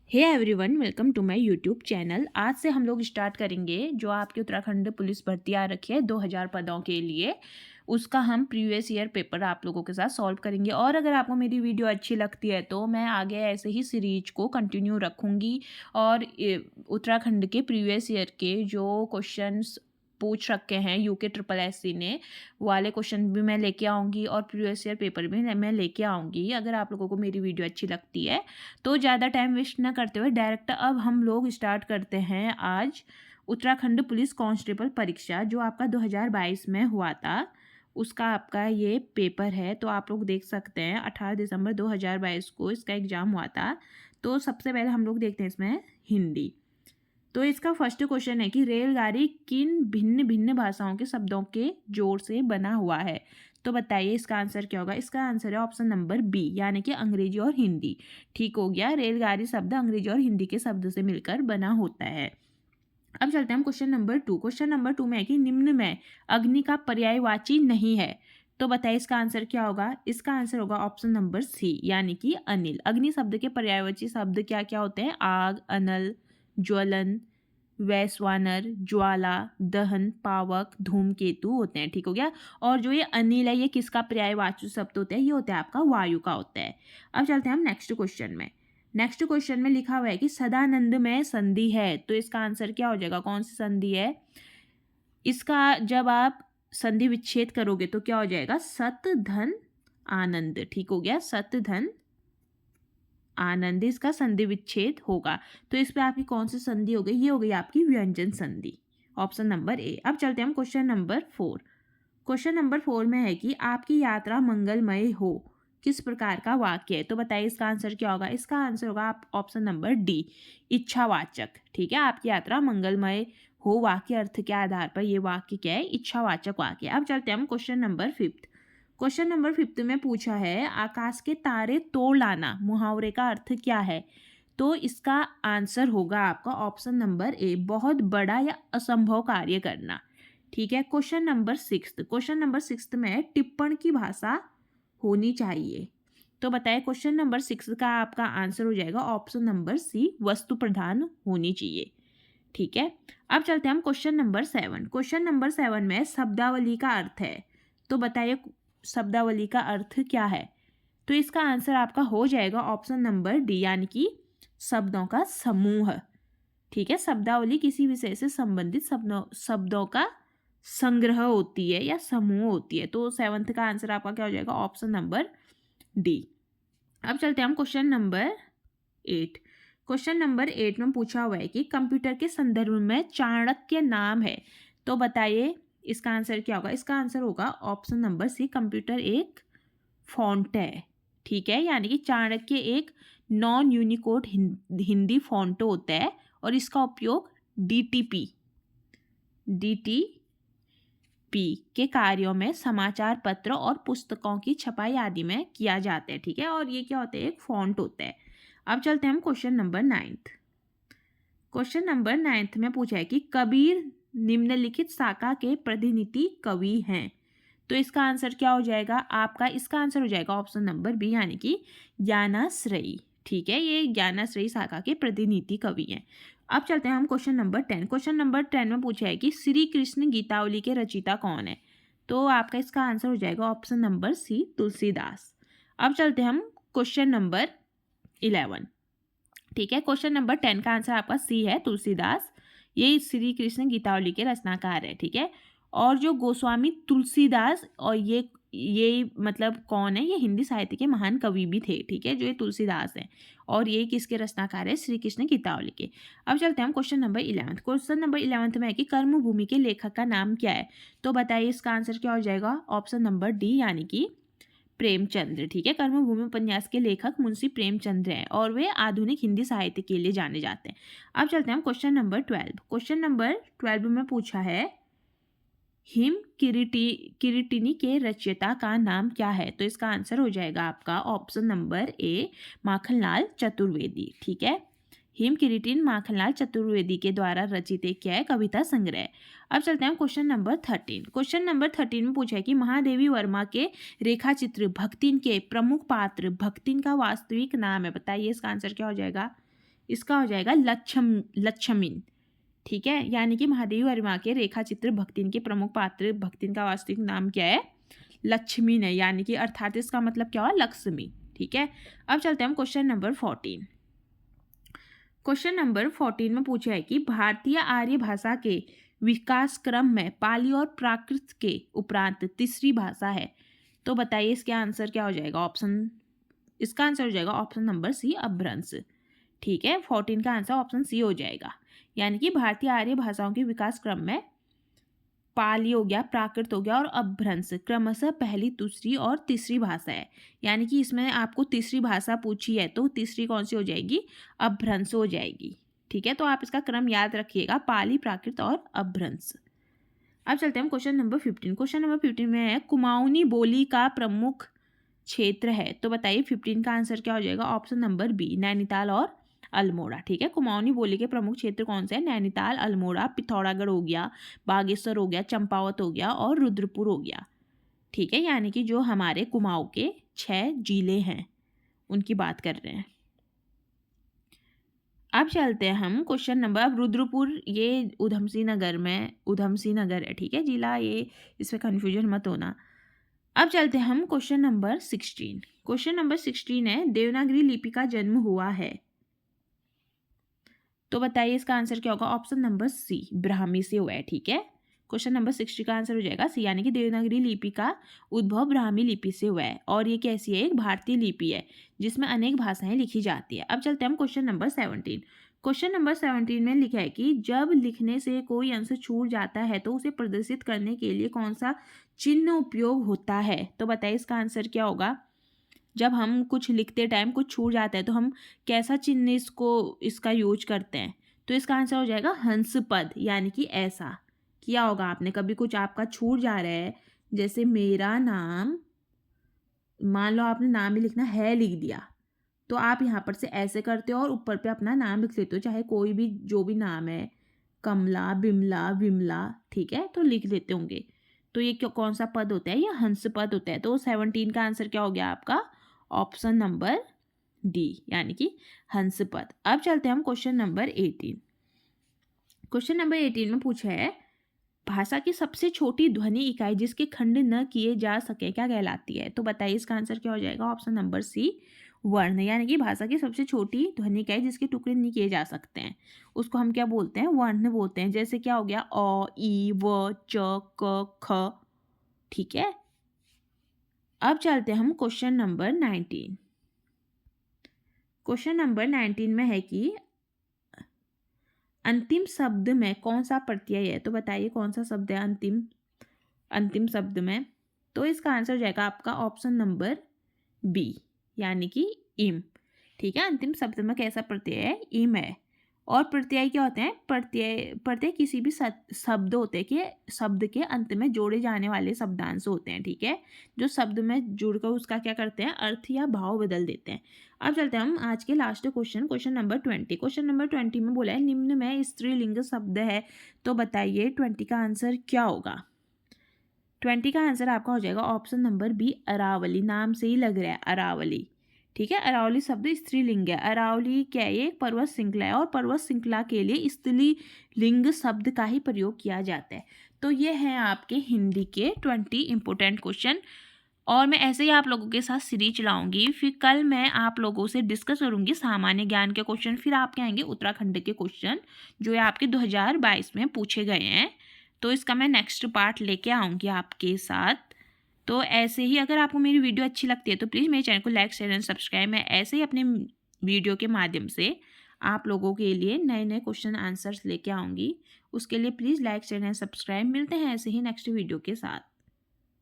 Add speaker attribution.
Speaker 1: Hey everyone, welcome to my YouTube channel. आज से हम लोग स्टार्ट करेंगे जो आपके उत्तराखंड पुलिस भर्ती आ रखी है 2000 पदों के लिए, उसका हम प्रीवियस ईयर पेपर आप लोगों के साथ सॉल्व करेंगे। और अगर आपको मेरी वीडियो अच्छी लगती है तो मैं आगे ऐसे ही सीरीज को कंटिन्यू रखूँगी और उत्तराखंड के प्रीवियस ईयर के जो क्वेश्चंस पूछ रखे हैं यूके ट्रिपल एससी ने वाले क्वेश्चन भी मैं लेके आऊँगी और प्रीवियस ईयर पेपर भी मैं लेके आऊँगी। अगर आप लोगों को मेरी वीडियो अच्छी लगती है तो ज़्यादा टाइम वेस्ट ना करते हुए डायरेक्ट अब हम लोग स्टार्ट करते हैं आज उत्तराखंड पुलिस कांस्टेबल परीक्षा जो आपका 2022 में हुआ था, उसका आपका ये पेपर है। तो आप लोग देख सकते हैं 18 दिसंबर 2022 को इसका एग्ज़ाम हुआ था। तो सबसे पहले हम लोग देखते हैं इसमें हिंदी। तो इसका फर्स्ट क्वेश्चन है कि रेलगाड़ी किन भिन्न भिन्न भाषाओं के शब्दों के जोड़ से बना हुआ है। तो बताइए इसका आंसर क्या होगा। इसका आंसर है ऑप्शन नंबर बी, यानी कि अंग्रेजी और हिंदी। ठीक हो गया, रेलगाड़ी शब्द अंग्रेजी और हिंदी के शब्द से मिलकर बना होता है। अब चलते हैं हम क्वेश्चन नंबर 2। क्वेश्चन नंबर 2 में है कि निम्न में अग्नि का पर्यायवाची नहीं है। तो बताइए इसका आंसर क्या होगा। इसका आंसर होगा ऑप्शन नंबर सी, यानी कि अनिल। अग्नि शब्द के पर्यायवाची शब्द क्या क्या होते हैं। आग, अनल, ज्वलन, वैश्वानर, ज्वाला, दहन, पावक, धूमकेतु होते हैं। ठीक हो गया। और जो ये अनिल है ये किसका पर्यायवाची शब्द होता है। ये होता है आपका वायु का होता है। अब चलते हैं हम नेक्स्ट क्वेश्चन में। नेक्स्ट क्वेश्चन में लिखा हुआ है कि सदानंद में संधि है। तो इसका आंसर क्या हो जाएगा। कौन सी संधि है। इसका जब आप संधि विच्छेद करोगे तो क्या हो जाएगा। सत धन आनंद। ठीक हो गया, सत धन आनंद इसका संधि विच्छेद होगा। तो इस पे आपकी कौन सी संधि हो गई। ये हो गई आपकी व्यंजन संधि, ऑप्शन नंबर ए। अब चलते हैं हम क्वेश्चन नंबर 4। क्वेश्चन नंबर 4 में है कि आपकी यात्रा मंगलमय हो किस प्रकार का वाक्य है। तो बताइए इसका आंसर क्या होगा। इसका आंसर होगा आप ऑप्शन नंबर डी, इच्छावाचक। ठीक है, आपकी यात्रा मंगलमय हो वाक्य अर्थ के आधार पर ये वाक्य क्या है, इच्छावाचक वाक्य। अब चलते हैं हम क्वेश्चन नंबर 5। क्वेश्चन नंबर 5 में पूछा है आकाश के तारे तोड़ लाना मुहावरे का अर्थ क्या है। तो इसका आंसर होगा आपका ऑप्शन नंबर ए, बहुत बड़ा या असंभव कार्य करना। ठीक है। Question number 6। क्वेश्चन नंबर 6 में टिप्पण की भाषा होनी चाहिए। तो बताइए क्वेश्चन नंबर 6 का आपका आंसर हो जाएगा ऑप्शन नंबर सी, वस्तु प्रधान होनी चाहिए। ठीक है। अब चलते हैं हम क्वेश्चन नंबर 7। क्वेश्चन नंबर 7 में शब्दावली का अर्थ है। तो बताइए शब्दावली का अर्थ क्या है। तो इसका आंसर आपका हो जाएगा ऑप्शन नंबर डी, यानी कि शब्दों का समूह। ठीक है, शब्दावली किसी विषय से संबंधित शब्दों का संग्रह होती है या समूह होती है। तो 7th का आंसर आपका क्या हो जाएगा ऑप्शन नंबर डी। अब चलते हैं हम क्वेश्चन नंबर 8। क्वेश्चन नंबर 8 में पूछा हुआ है कि कंप्यूटर के संदर्भ में चाणक्य नाम है। तो बताइए इसका आंसर क्या होगा। इसका आंसर होगा ऑप्शन नंबर सी, कंप्यूटर एक फॉन्ट है। ठीक है, यानी कि चाणक्य एक नॉन यूनिकोड हिंदी फॉन्ट होता है और इसका उपयोग डीटीपी के कार्यों में समाचार पत्र और पुस्तकों की छपाई आदि में किया जाता है। ठीक है, और ये क्या होता है, एक फॉन्ट होता है। अब चलते हैं हम क्वेश्चन नंबर 9। क्वेश्चन नंबर 9 में पूछा है कि कबीर निम्नलिखित शाखा के प्रतिनिधि कवि हैं। तो इसका आंसर क्या हो जाएगा आपका। इसका आंसर हो जाएगा ऑप्शन नंबर बी, यानी कि ज्ञानाश्रयी। ठीक है, ये ज्ञानाश्रयी शाखा के प्रतिनिधि कवि हैं। अब चलते हैं हम क्वेश्चन नंबर 10। क्वेश्चन नंबर 10 में पूछा है कि श्री कृष्ण गीतावली के रचयिता कौन है। तो आपका इसका आंसर हो जाएगा ऑप्शन नंबर सी, तुलसीदास। अब चलते हैं हम क्वेश्चन नंबर 11। ठीक है, क्वेश्चन नंबर 10 का आंसर आपका सी है, तुलसीदास। ये श्री कृष्ण गीतावली के रचनाकार है। ठीक है, और जो गोस्वामी तुलसीदास और ये मतलब कौन है, ये हिंदी साहित्य के महान कवि भी थे। ठीक है, जो ये तुलसीदास हैं और ये किसके रचनाकार है, श्री कृष्ण गीतावली के। अब चलते हैं हम क्वेश्चन नंबर 11। क्वेश्चन नंबर 11 में है कि कर्मभूमि के लेखक का नाम क्या है। तो बताइए इसका आंसर क्या हो जाएगा ऑप्शन नंबर डी, यानी कि प्रेमचंद्र। ठीक है, कर्मभूमि उपन्यास के लेखक मुंशी प्रेमचंद्र हैं और वे आधुनिक हिंदी साहित्य के लिए जाने जाते हैं। अब चलते हैं हम क्वेश्चन नंबर 12। क्वेश्चन नंबर 12 में पूछा है हिम किरीटिनी के रचयिता का नाम क्या है। तो इसका आंसर हो जाएगा आपका option number A, Makhanlal Chaturvedi. ठीक है, हिम किरीटिन माखनलाल चतुर्वेदी के द्वारा रचित एक क्या है, कविता संग्रह। अब चलते हैं क्वेश्चन नंबर 13। क्वेश्चन नंबर 13 में पूछा है कि महादेवी वर्मा के रेखाचित्र भक्तिन के प्रमुख पात्र भक्तिन का वास्तविक नाम है। बताइए इसका आंसर क्या हो जाएगा। इसका हो जाएगा लच्छमिन। ठीक है, यानी कि महादेवी वर्मा के रेखा चित्र भक्तिन के प्रमुख पात्र भक्तिन का वास्तविक नाम क्या है? लक्ष्मीन है, यानी कि अर्थात इसका मतलब क्या हुआ? लक्ष्मी। ठीक है, अब चलते हैं हम क्वेश्चन नंबर 14। क्वेश्चन नंबर 14 में पूछा है कि भारतीय आर्य भाषा के विकास क्रम में पाली और प्राकृत के उपरांत तीसरी भाषा है। तो बताइए इसका आंसर क्या हो जाएगा? इसका आंसर हो जाएगा ऑप्शन नंबर सी, अपभ्रंश। ठीक है, 14 का आंसर ऑप्शन सी हो जाएगा, यानी कि भारतीय आर्य भाषाओं के विकास क्रम में पाली हो गया, प्राकृत हो गया और अपभ्रंश क्रमशः पहली, दूसरी और तीसरी भाषा है। यानी कि इसमें आपको तीसरी भाषा पूछी है तो तीसरी कौन सी हो जाएगी? अपभ्रंश हो जाएगी। ठीक है, तो आप इसका क्रम याद रखिएगा, पाली, प्राकृत और अपभ्रंश। अब चलते हैं हम क्वेश्चन नंबर 15। क्वेश्चन नंबर 15 में है कुमाऊनी बोली का प्रमुख क्षेत्र है। तो बताइए 15 का आंसर क्या हो जाएगा? ऑप्शन नंबर बी, नैनीताल और अल्मोड़ा। ठीक है, कुमाऊनी बोली के प्रमुख क्षेत्र कौन से हैं? नैनीताल, अल्मोड़ा, पिथौरागढ़ हो गया, बागेश्वर हो गया, चंपावत हो गया और रुद्रपुर हो गया। ठीक है, यानी कि जो हमारे कुमाऊं के 6 जिले हैं उनकी बात कर रहे हैं। अब चलते हैं हम क्वेश्चन नंबर, अब रुद्रपुर ये उधमसिंह नगर है। ठीक है, जिला ये, इसमें कन्फ्यूजन मत होना। अब चलते हैं हम क्वेश्चन नंबर 16। क्वेश्चन नंबर 16 है देवनागरी लिपि का जन्म हुआ है। तो बताइए इसका आंसर क्या होगा? ऑप्शन नंबर सी, ब्राह्मी से हुआ है। ठीक है, क्वेश्चन नंबर 60 का आंसर हो जाएगा सी, यानी कि देवनागरी लिपि का उद्भव ब्राह्मी लिपि से हुआ है और ये कैसी है? एक भारतीय लिपि है जिसमें अनेक भाषाएं लिखी जाती है। अब चलते हैं हम क्वेश्चन नंबर 17। क्वेश्चन नंबर 17 में लिखा है कि जब लिखने से कोई अंश छूट जाता है तो उसे प्रदर्शित करने के लिए कौन सा चिन्ह उपयोग होता है? तो बताइए इसका आंसर क्या होगा? जब हम कुछ लिखते टाइम कुछ छूट जाता है तो हम कैसा चिन्ह इसका यूज करते हैं? तो इसका आंसर हो जाएगा हंस पद, यानी कि ऐसा किया होगा आपने, कभी कुछ आपका छूट जा रहा है, जैसे मेरा नाम, मान लो आपने नाम ही लिखना है लिख दिया, तो आप यहाँ पर से ऐसे करते हो और ऊपर पे अपना नाम लिख लेते हो, चाहे कोई भी जो भी नाम है, कमला, बिमला, विमला। ठीक है, तो लिख लेते होंगे। तो ये कौन सा पद होता है? ये हंस पद होता है। तो 17 का आंसर क्या हो गया आपका? ऑप्शन नंबर डी, यानी कि हंस पद। अब चलते हैं हम क्वेश्चन नंबर 18। क्वेश्चन नंबर 18 में पूछा है भाषा की सबसे छोटी ध्वनि इकाई जिसके खंड न किए जा सके क्या कहलाती है? तो बताइए इसका आंसर क्या हो जाएगा? ऑप्शन नंबर सी, वर्ण, यानी कि भाषा की सबसे छोटी ध्वनि इकाई जिसके टुकड़े नहीं किए जा सकते हैं उसको हम क्या बोलते हैं? वर्ण बोलते हैं। जैसे क्या हो गया? अ, ई, व, च, क, ख। ठीक है, अब चलते हैं हम क्वेश्चन नंबर 19। क्वेश्चन नंबर 19 में है कि अंतिम शब्द में कौन सा प्रत्यय है? तो बताइए कौन सा शब्द है अंतिम शब्द में? तो इसका आंसर हो जाएगा आपका ऑप्शन नंबर बी, यानी कि इम। ठीक है, अंतिम शब्द में कैसा प्रत्यय है? इम है। और प्रत्यय क्या होते हैं? प्रत्यय किसी भी शब्द होते हैं कि शब्द के अंत में जोड़े जाने वाले शब्दांश होते हैं। ठीक है, जो शब्द में जुड़कर उसका क्या करते हैं? अर्थ या भाव बदल देते हैं। अब चलते हैं हम आज के last question number 20। Question number 20 में बोला है निम्न में स्त्रीलिंग शब्द है। तो बताइए 20 का आंसर क्या होगा? 20 का आंसर आपका हो जाएगा ऑप्शन नंबर बी, अरावली। नाम से ही लग रहा है अरावली। ठीक है, अरावली शब्द स्त्रीलिंग है। अरावली क्या है? एक पर्वत श्रृंखला है और पर्वत श्रृंखला के लिए स्त्रीलिंग शब्द का ही प्रयोग किया जाता है। तो ये है आपके हिंदी के 20 इंपॉर्टेंट क्वेश्चन और मैं ऐसे ही आप लोगों के साथ सीरीज चलाऊंगी। फिर कल मैं आप लोगों से डिस्कस करूंगी सामान्य ज्ञान के क्वेश्चन, फिर आपके आएंगे उत्तराखंड के क्वेश्चन जो है आपके 2022 में पूछे गए हैं। तो इसका मैं नेक्स्ट पार्ट लेके आऊँगी आपके साथ। तो ऐसे ही अगर आपको मेरी वीडियो अच्छी लगती है तो प्लीज़ मेरे चैनल को लाइक, शेयर एंड सब्सक्राइब। मैं ऐसे ही अपने वीडियो के माध्यम से आप लोगों के लिए नए नए क्वेश्चन आंसर्स लेके आऊँगी। उसके लिए please like, share and subscribe. मिलते हैं ऐसे ही नेक्स्ट वीडियो के साथ।